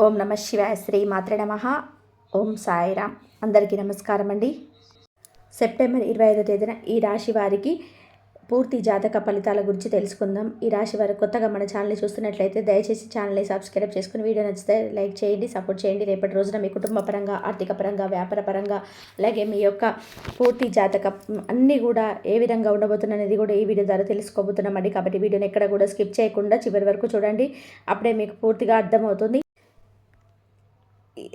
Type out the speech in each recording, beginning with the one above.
ఓం నమ శివాయ. శ్రీ మాత్రే నమః. ఓం సాయిరామ్. అందరికీ నమస్కారం అండి. సెప్టెంబర్ 25వ తేదీన ఈ రాశి వారికి పూర్తి జాతక ఫలితాల గురించి తెలుసుకుందాం. ఈ రాశి వారు కొత్తగా మన ఛానల్ని చూస్తున్నట్లయితే దయచేసి ఛానల్ని సబ్స్క్రైబ్ చేసుకుని వీడియో నచ్చితే లైక్ చేయండి, సపోర్ట్ చేయండి. రేపటి రోజున మీ కుటుంబ పరంగా, ఆర్థిక పరంగా, వ్యాపార పరంగా, అలాగే మీ యొక్క పూర్తి జాతక అన్నీ కూడా ఏ విధంగా ఉండబోతున్నది కూడా ఈ వీడియో ద్వారా తెలుసుకోబోతున్నామండి. కాబట్టి వీడియోని ఎక్కడ కూడా స్కిప్ చేయకుండా చివరి వరకు చూడండి. అప్పుడే మీకు పూర్తిగా అర్థమవుతుంది.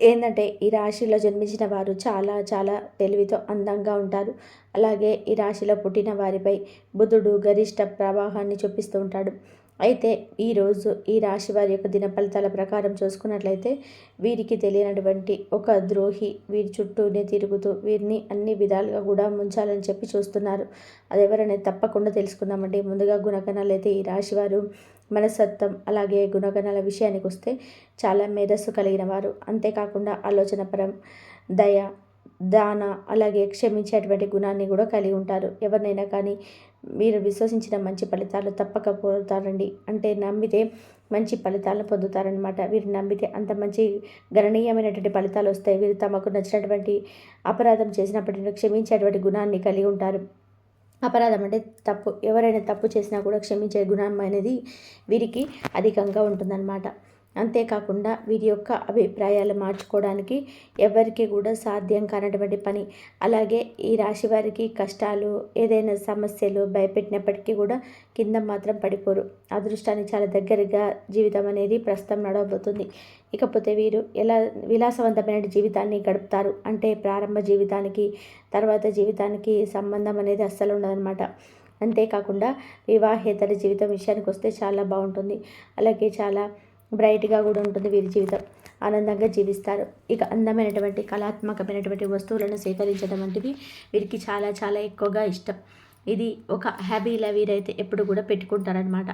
ఏంటంటే ఈ రాశిలో జన్మించిన వారు చాలా చాలా తెలివితో అందంగా ఉంటారు. అలాగే ఈ రాశిలో పుట్టిన వారిపై బుధుడు గరిష్ట ప్రవాహాన్ని చూపిస్తూ ఉంటాడు. అయితే ఈరోజు ఈ రాశి వారి యొక్క దిన ఫలితాల ప్రకారం చూసుకున్నట్లయితే వీరికి తెలియనటువంటి ఒక ద్రోహి వీరి చుట్టూనే తిరుగుతూ వీరిని అన్ని విధాలుగా కూడా ముంచాలని చెప్పి చూస్తున్నారు. అది ఎవరనేది తప్పకుండా తెలుసుకుందామండి. ముందుగా గుణగణాలు అయితే ఈ రాశివారు మనస్తత్వం అలాగే గుణగణాల విషయానికి వస్తే చాలా మేధస్సు కలిగిన వారు. అంతేకాకుండా ఆలోచనపరం, దయ, దాన అలాగే క్షమించేటువంటి గుణాన్ని కూడా కలిగి ఉంటారు. ఎవరినైనా కానీ మీరు విశ్వసించిన మంచి ఫలితాలు తప్పక పొందుతారండి. అంటే నమ్మితే మంచి ఫలితాలను పొందుతారనమాట. వీరు నమ్మితే అంత మంచి గణనీయమైనటువంటి ఫలితాలు వస్తాయి. వీరు తమకు నచ్చినటువంటి అపరాధం చేసినప్పటికీ క్షమించేటువంటి గుణాన్ని కలిగి ఉంటారు. అపరాధం అంటే తప్పు, ఎవరైనా తప్పు చేసినా కూడా క్షమించే గుణం అనేది వీరికి అధికంగా ఉంటుందన్నమాట. అంతేకాకుండా వీరి యొక్క అభిప్రాయాలు మార్చుకోవడానికి ఎవరికి కూడా సాధ్యం కానటువంటి పని. అలాగే ఈ రాశి వారికి కష్టాలు, ఏదైనా సమస్యలు భయపెట్టినప్పటికీ కూడా కింద మాత్రం పడిపోరు. అదృష్టానికి చాలా దగ్గరగా జీవితం అనేది ప్రస్తుతం నడవబోతుంది. ఇకపోతే వీరు ఎలా విలాసవంతమైన జీవితాన్ని గడుపుతారు అంటే ప్రారంభ జీవితానికి తర్వాత జీవితానికి సంబంధం అనేది అస్సలు ఉండదన్నమాట. అంతేకాకుండా వివాహేతర జీవితం విషయానికి వస్తే చాలా బాగుంటుంది. అలాగే చాలా బ్రైట్గా కూడా ఉంటుంది. వీరి జీవితం ఆనందంగా జీవిస్తారు. ఇక అందమైనటువంటి కళాత్మకమైనటువంటి వస్తువులను సేకరించడం వంటివి వీరికి చాలా చాలా ఎక్కువగా ఇష్టం. ఇది ఒక హ్యాబీలా వీరైతే ఎప్పుడు కూడా పెట్టుకుంటారనమాట.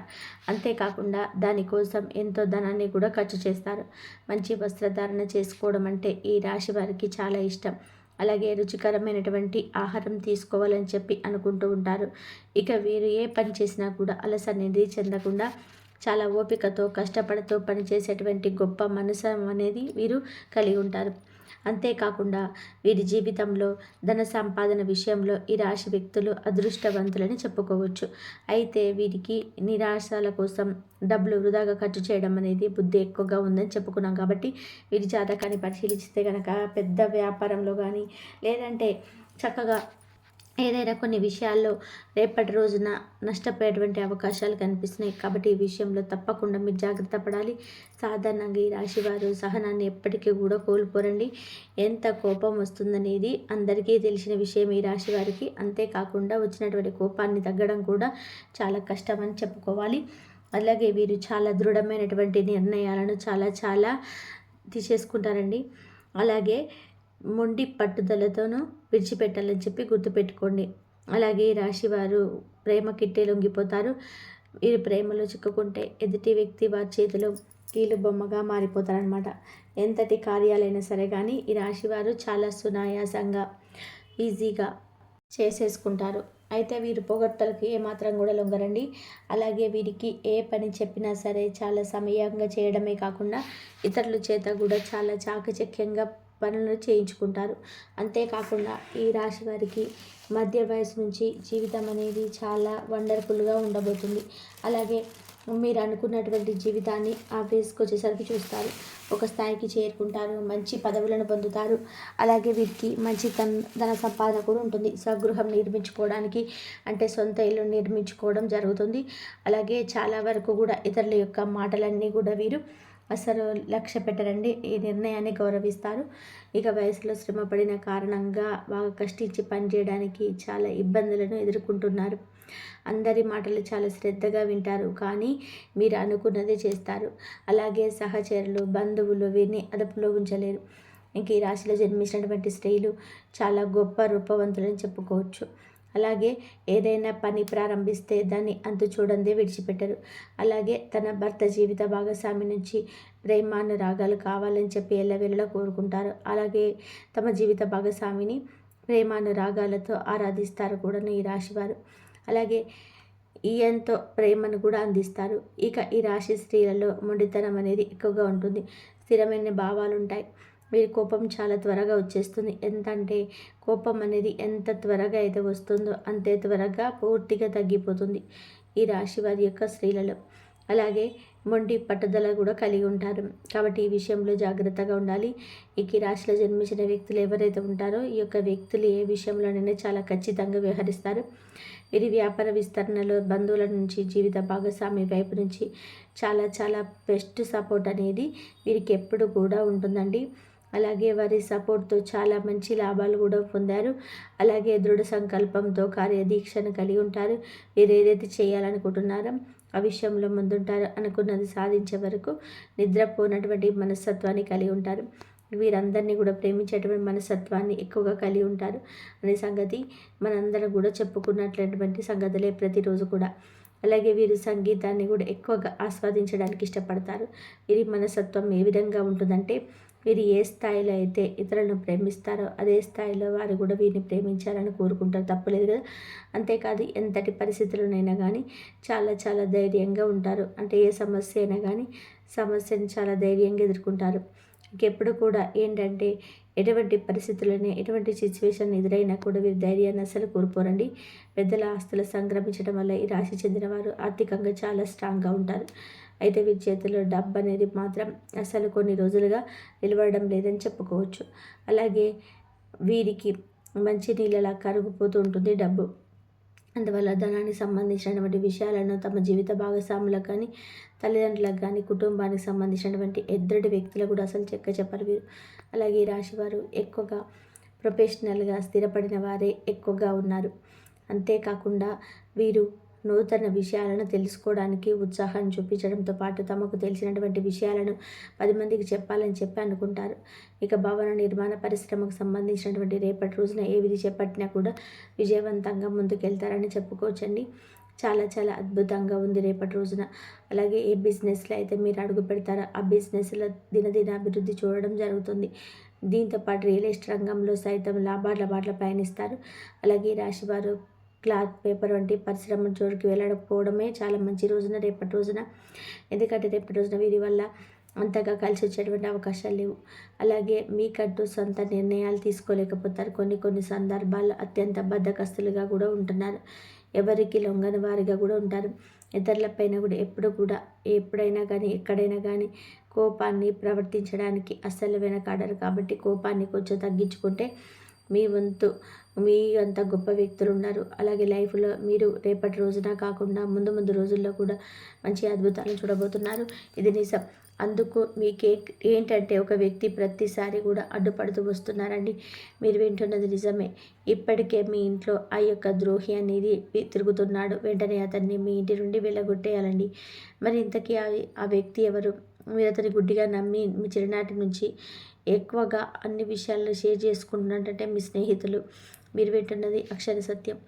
అంతేకాకుండా దానికోసం ఎంతో ధనాన్ని కూడా ఖర్చు చేస్తారు. మంచి వస్త్రధారణ చేసుకోవడం అంటే ఈ రాశి వారికి చాలా ఇష్టం. అలాగే రుచికరమైనటువంటి ఆహారం తీసుకోవాలని చెప్పి అనుకుంటూ ఉంటారు. ఇక వీరు ఏ పని చేసినా కూడా అలస అనేది చెందకుండా చాలా ఓపికతో కష్టపడుతూ పనిచేసేటువంటి గొప్ప మనసు అనేది వీరు కలిగి ఉంటారు. అంతేకాకుండా వీరి జీవితంలో ధన సంపాదన విషయంలో ఈ రాశి వ్యక్తులు అదృష్టవంతులని చెప్పుకోవచ్చు. అయితే వీరికి నిరాశల కోసం డబ్బులు వృధాగా ఖర్చు చేయడం అనేది బుద్ధి ఎక్కువగా ఉందని చెప్పుకున్నాం. కాబట్టి వీరి జాతకాన్ని పరిశీలిస్తే కనుక పెద్ద వ్యాపారంలో కానీ లేదంటే చక్కగా ఏదైనా కొన్ని విషయాల్లో రేపటి రోజున నష్టపోయేటువంటి అవకాశాలు కనిపిస్తున్నాయి. కాబట్టి ఈ విషయంలో తప్పకుండా మీరు జాగ్రత్త పడాలి. సాధారణంగా ఈ రాశివారు సహనాన్ని ఎప్పటికీ కూడా కోల్పోరండి. ఎంత కోపం వస్తుందనేది అందరికీ తెలిసిన విషయం ఈ రాశి వారికి. అంతేకాకుండా వచ్చినటువంటి కోపాన్ని తగ్గడం కూడా చాలా కష్టం అని చెప్పుకోవాలి. అలాగే వీరు చాలా దృఢమైనటువంటి నిర్ణయాలను చాలా చాలా తీసేసుకుంటారండి. అలాగే మొండి పట్టుదలతోనూ విడిచిపెట్టాలని చెప్పి గుర్తుపెట్టుకోండి. అలాగే రాశివారు ప్రేమ కిట్టే లొంగిపోతారు. వీరు ప్రేమలో చిక్కుకుంటే ఎదుటి వ్యక్తి వారి చేతిలో కీలు బొమ్మగా మారిపోతారనమాట. ఎంతటి కార్యాలైనా సరే కానీ ఈ రాశివారు చాలా సునాయాసంగా ఈజీగా చేసేసుకుంటారు. అయితే వీరు పొగడ్తలకి ఏమాత్రం కూడా లొంగరండి. అలాగే వీరికి ఏ పని చెప్పినా సరే చాలా సమయంగా చేయడమే కాకుండా ఇతరుల చేత కూడా చాలా చాకచక్యంగా పనులు చేయించుకుంటారు. అంతేకాకుండా ఈ రాశి వారికి మధ్య వయసు నుంచి జీవితం అనేది చాలా వండర్ఫుల్గా ఉండబోతుంది. అలాగే మీరు అనుకున్నటువంటి జీవితాన్ని ఆ ఫేస్కి వచ్చేసరికి చూస్తారు. ఒక స్థాయికి చేరుకుంటారు, మంచి పదవులను పొందుతారు. అలాగే వీరికి మంచి ధన సంపాదన కూడా ఉంటుంది. స్వగృహం నిర్మించుకోవడానికి అంటే సొంత ఇల్లు నిర్మించుకోవడం జరుగుతుంది. అలాగే చాలా వరకు కూడా ఇతరుల యొక్క మాటలన్నీ కూడా వీరు అసలు లక్ష్య పెట్టరండి. ఈ నిర్ణయాన్ని గౌరవిస్తారు. ఇక వయసులో శ్రమ పడిన కారణంగా బాగా కష్టించి పనిచేయడానికి చాలా ఇబ్బందులను ఎదుర్కొంటున్నారు. అందరి మాటలు చాలా శ్రద్ధగా వింటారు, కానీ మీరు అనుకున్నదే చేస్తారు. అలాగే సహచరులు, బంధువులు వీరిని అదుపులో ఉంచలేరు. ఇంక ఈ రాశిలో జన్మించినటువంటి స్త్రీలు చాలా గొప్ప రూపవంతులని చెప్పుకోవచ్చు. అలాగే ఏదైనా పని ప్రారంభిస్తే దాన్ని అంతు చూడందే విడిచిపెట్టరు. అలాగే తన భర్త జీవిత భాగస్వామి నుంచి ప్రేమానురాగాలు కావాలని చెప్పి ఎల్లవేళలా కోరుకుంటారు. అలాగే తమ జీవిత భాగస్వామిని ప్రేమానురాగాలతో ఆరాధిస్తారు కూడాను ఈ రాశివారు. అలాగే ఎంతో ప్రేమను కూడా అందిస్తారు. ఇక ఈ రాశి స్త్రీలలో మొండితనం అనేది ఎక్కువగా ఉంటుంది. స్థిరమైన భావాలు ఉంటాయి. వీరి కోపం చాలా త్వరగా వచ్చేస్తుంది. అంటే కోపం అనేది ఎంత త్వరగా అయితే వస్తుందో అంతే త్వరగా పూర్తిగా తగ్గిపోతుంది ఈ రాశి వారి యొక్క స్త్రీలలో. అలాగే మొండి పట్టుదల కూడా కలిగి ఉంటారు. కాబట్టి ఈ విషయంలో జాగ్రత్తగా ఉండాలి. ఈ రాశిలో జన్మించిన వ్యక్తులు ఎవరైతే ఉంటారో ఈ యొక్క వ్యక్తులు ఏ విషయంలోనైనా చాలా ఖచ్చితంగా వ్యవహరిస్తారు. వీరి వ్యాపార విస్తరణలో బంధువుల నుంచి, జీవిత భాగస్వామి వైపు నుంచి చాలా చాలా బెస్ట్ సపోర్ట్ అనేది వీరికి ఎప్పుడు కూడా ఉంటుందండి. అలాగే వారి సపోర్ట్తో చాలా మంచి లాభాలు కూడా పొందారు. అలాగే దృఢ సంకల్పంతో కార్యదీక్షను కలిగి ఉంటారు. వీరు ఏదైతే చేయాలనుకుంటున్నారో ఆ విషయంలో ముందుంటారు. అనుకున్నది సాధించే వరకు నిద్రపోనటువంటి మనస్తత్వాన్ని కలిగి ఉంటారు. వీరందరినీ కూడా ప్రేమించేటువంటి మనస్తత్వాన్ని ఎక్కువగా కలిగి ఉంటారు అనే సంగతి మనందరం కూడా చెప్పుకున్నటువంటి సంగతులే ప్రతిరోజు కూడా. అలాగే వీరు సంగీతాన్ని కూడా ఎక్కువగా ఆస్వాదించడానికి ఇష్టపడతారు. వీరి మనస్తత్వం ఏ విధంగా ఉంటుందంటే, వీరు ఏ స్థాయిలో అయితే ఇతరులను ప్రేమిస్తారో అదే స్థాయిలో వారు కూడా వీరిని ప్రేమించాలని కోరుకుంటారు. తప్పులేదు కదా. అంతేకాదు ఎంతటి పరిస్థితుల్లోనైనా కానీ చాలా చాలా ధైర్యంగా ఉంటారు. అంటే ఏ సమస్య అయినా కానీ సమస్యను చాలా ధైర్యంగా ఎదుర్కొంటారు. ఇంకెప్పుడు కూడా ఏంటంటే ఎటువంటి పరిస్థితులని, ఎటువంటి సిచ్యువేషన్ ఎదురైనా కూడా వీరు ధైర్యాన్ని అసలు కోల్పోరండి. పెద్దల ఆస్తులు సంక్రమించడం వల్ల ఈ రాశి చెందిన వారు ఆర్థికంగా చాలా స్ట్రాంగ్గా ఉంటారు. అయితే వీరి చేతిలో డబ్బు అనేది మాత్రం అసలు కొన్ని రోజులుగా నిలవడం లేదని చెప్పుకోవచ్చు. అలాగే వీరికి మంచి నీళ్ళలా కరుగుపోతూ ఉంటుంది డబ్బు. అందువల్ల ధనానికి సంబంధించినటువంటి విషయాలను తమ జీవిత భాగస్వాములకు కానీ, తల్లిదండ్రులకు కానీ, కుటుంబానికి సంబంధించినటువంటి ఎదుటి వ్యక్తులకు కూడా అసలు చెప్పరు వీరు. అలాగే ఈ రాశివారు ఎక్కువగా ప్రొఫెషనల్గా స్థిరపడిన వారే ఎక్కువగా ఉన్నారు. అంతేకాకుండా వీరు నూతన విషయాలను తెలుసుకోవడానికి ఉత్సాహం చూపించడంతో పాటు తమకు తెలిసినటువంటి విషయాలను 10 మందికి చెప్పాలని చెప్పి అనుకుంటారు. ఇక భవన నిర్మాణ పరిశ్రమకు సంబంధించినటువంటి రేపటి రోజున ఏది చేపట్టినా కూడా విజయవంతంగా ముందుకెళ్తారని చెప్పుకోవచ్చండి. చాలా చాలా అద్భుతంగా ఉంది రేపటి రోజున. అలాగే ఏ బిజినెస్లో అయితే మీరు అడుగు పెడతారో ఆ బిజినెస్లో దినదిన అభివృద్ధి చూడడం జరుగుతుంది. దీంతోపాటు రియల్ ఎస్టేట్ రంగంలో సైతం లాభాల బాటలో పయనిస్తారు. అలాగే ఈ రాశివారు క్లాత్, పేపర్ వంటి పరిశ్రమల జోలికి వెళ్ళకపోవడమే చాలా మంచి రోజున రేపటి రోజున. ఎందుకంటే రేపటి రోజున వీరి వల్ల అంతగా కలిసి వచ్చేటువంటి అవకాశాలు లేవు. అలాగే మీకంటూ సొంత నిర్ణయాలు తీసుకోలేకపోతారు. కొన్ని సందర్భాల్లో అత్యంత బద్ధకస్తులుగా కూడా ఉంటున్నారు. ఎవరికి లొంగని వారిగా కూడా ఉంటారు. ఇతరులపైన కూడా ఎప్పుడైనా కానీ ఎక్కడైనా కానీ కోపాన్ని ప్రవర్తించడానికి అస్సలు వెనకాడరు. కాబట్టి కోపాన్ని కొంచెం తగ్గించుకుంటే మీ వంతు మీ అంత గొప్ప వ్యక్తులు ఉన్నారు. అలాగే లైఫ్లో మీరు రేపటి రోజున కాకుండా ముందు రోజుల్లో కూడా మంచి అద్భుతాలు చూడబోతున్నారు. ఇది నిజం. అందుకు మీకే ఏంటంటే ఒక వ్యక్తి ప్రతిసారి కూడా అడ్డుపడుతూ వస్తున్నారండి. మీరు వింటున్నది నిజమే. ఇప్పటికే మీ ఇంట్లో ఆ యొక్క ద్రోహి అనేది తిరుగుతున్నాడు. వెంటనే అతన్ని మీ ఇంటి నుండి వెళ్ళగొట్టేయాలండి. మరి ఇంతకీ ఆ వ్యక్తి ఎవరు? మీరు అతని గుడ్డిగా నమ్మి మీ చిన్ననాటి నుంచి ఎక్కువగా అన్ని విషయాలను షేర్ చేసుకుంటున్నట్టే మీ స్నేహితులు. మీరు వింటున్నది అక్షర సత్యం.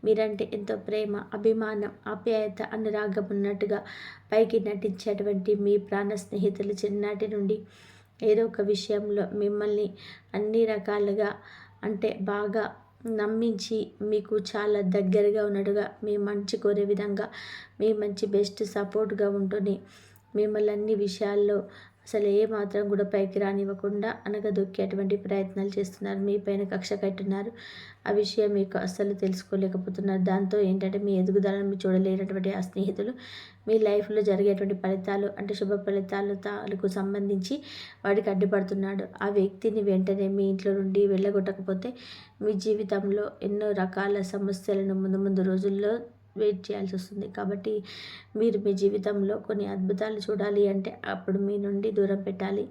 మీరంటే ఎంతో ప్రేమ, అభిమానం, ఆప్యాయత, అనురాగం ఉన్నట్టుగా పైకి నటించేటువంటి మీ ప్రాణ స్నేహితులు చిన్ననాటి నుండి ఏదో ఒక విషయంలో మిమ్మల్ని అన్ని రకాలుగా అంటే బాగా నమ్మించి మీకు చాలా దగ్గరగా ఉన్నట్టుగా మీ మంచి కోరే విధంగా మీ మంచి బెస్ట్ సపోర్ట్గా ఉంటూనే మిమ్మల్ని అన్ని విషయాల్లో అసలు ఏమాత్రం కూడా పైకి రానివ్వకుండా అనగదొక్కేటువంటి ప్రయత్నాలు చేస్తున్నారు. మీ పైన కక్ష కట్టున్నారు. ఆ విషయం మీకు అస్సలు తెలుసుకోలేకపోతున్నారు. దాంతో ఏంటంటే మీ ఎదుగుదలను మీరు చూడలేనటువంటి ఆ స్నేహితులు మీ లైఫ్లో జరిగేటువంటి ఫలితాలు అంటే శుభ ఫలితాలకు సంబంధించి వాడికి అడ్డుపడుతున్నాడు. ఆ వ్యక్తిని వెంటనే మీ ఇంట్లో నుండి వెళ్ళగొట్టకపోతే మీ జీవితంలో ఎన్నో రకాల సమస్యలను ముందు రోజుల్లో వెయిట్ చేయాల్సి వస్తుంది. కాబట్టి మీరు మీ జీవితంలో కొన్ని అద్భుతాలు చూడాలి అంటే అప్పుడు మీ నుండి దూరం పెట్టాలి.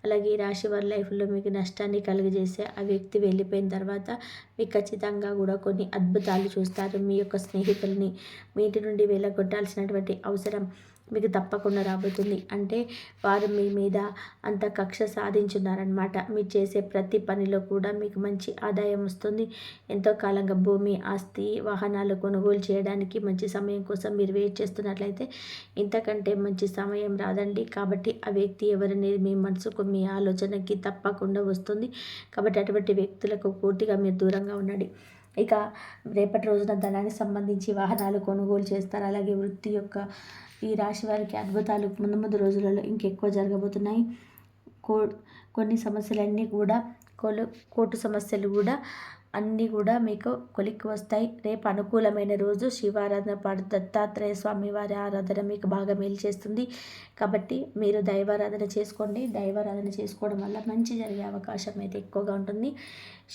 అలాగే ఈ రాశి వారి లైఫ్లో మీకు నష్టాన్ని కలుగజేసే ఆ వ్యక్తి వెళ్ళిపోయిన తర్వాత మీకు ఖచ్చితంగా కూడా కొన్ని అద్భుతాలు చూస్తారు. మీ యొక్క స్నేహితుల్ని మీ ఇంటి నుండి వెళ్ళగొట్టాల్సినటువంటి అవసరం మీకు తప్పకుండా రాబోతుంది. అంటే వారు మీ మీద అంత కక్ష సాధించున్నారనమాట. మీరు చేసే ప్రతి పనిలో కూడా మీకు మంచి ఆదాయం వస్తుంది. ఎంతో కాలంగా భూమి, ఆస్తి, వాహనాలు కొనుగోలు చేయడానికి మంచి సమయం కోసం మీరు వెయిట్ చేస్తున్నట్లయితే ఇంతకంటే మంచి సమయం రాదండి. కాబట్టి ఆ వ్యక్తి ఎవరనేది మీ మనసుకు, మీ ఆలోచనకి తప్పకుండా వస్తుంది. కాబట్టి అటువంటి వ్యక్తులకు పూర్తిగా మీరు దూరంగా ఉండండి. ఇక రేపటి రోజున ధనానికి సంబంధించి వాహనాలు కొనుగోలు చేస్తారు. అలాగే వృత్తి యొక్క ఈ రాశి వారికి అద్భుతాలు ముందు రోజులలో ఇంకెక్కువ జరగబోతున్నాయి. కో కొన్ని సమస్యలన్నీ కూడా కోర్టు సమస్యలు కూడా అన్నీ కూడా మీకు కొలిక్కి వస్తాయి. రేపు అనుకూలమైన రోజు శివారాధన పాటు దత్తాత్రేయ స్వామి వారి ఆరాధన మీకు బాగా మేలు చేస్తుంది. కాబట్టి మీరు దైవారాధన చేసుకోండి. దైవారాధన చేసుకోవడం వల్ల మంచి జరిగే అవకాశం అయితే ఎక్కువగా ఉంటుంది.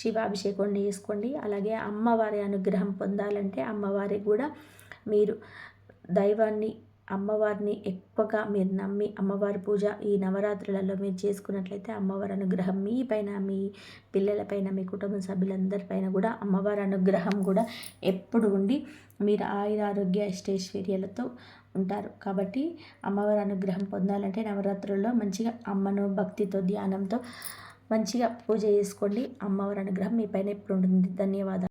శివాభిషేకం చేసుకోండి. అలాగే అమ్మవారి అనుగ్రహం పొందాలంటే అమ్మవారికి కూడా మీరు దైవాన్ని అమ్మవారిని ఎక్కువగా మీరు నమ్మి అమ్మవారి పూజ ఈ నవరాత్రులలో మీరు చేసుకున్నట్లయితే అమ్మవారి అనుగ్రహం మీ పైన, మీ పిల్లలపైన, మీ కుటుంబ సభ్యులందరిపైన కూడా అమ్మవారి అనుగ్రహం కూడా ఎప్పుడు ఉండి మీరు ఆయురారోగ్య అష్టైశ్వర్యాలతో ఉంటారు. కాబట్టి అమ్మవారి అనుగ్రహం పొందాలంటే నవరాత్రుల్లో మంచిగా అమ్మను భక్తితో ధ్యానంతో మంచిగా పూజ చేసుకోండి. అమ్మవారి అనుగ్రహం మీ పైన ఎప్పుడు ఉంటుంది. ధన్యవాదాలు.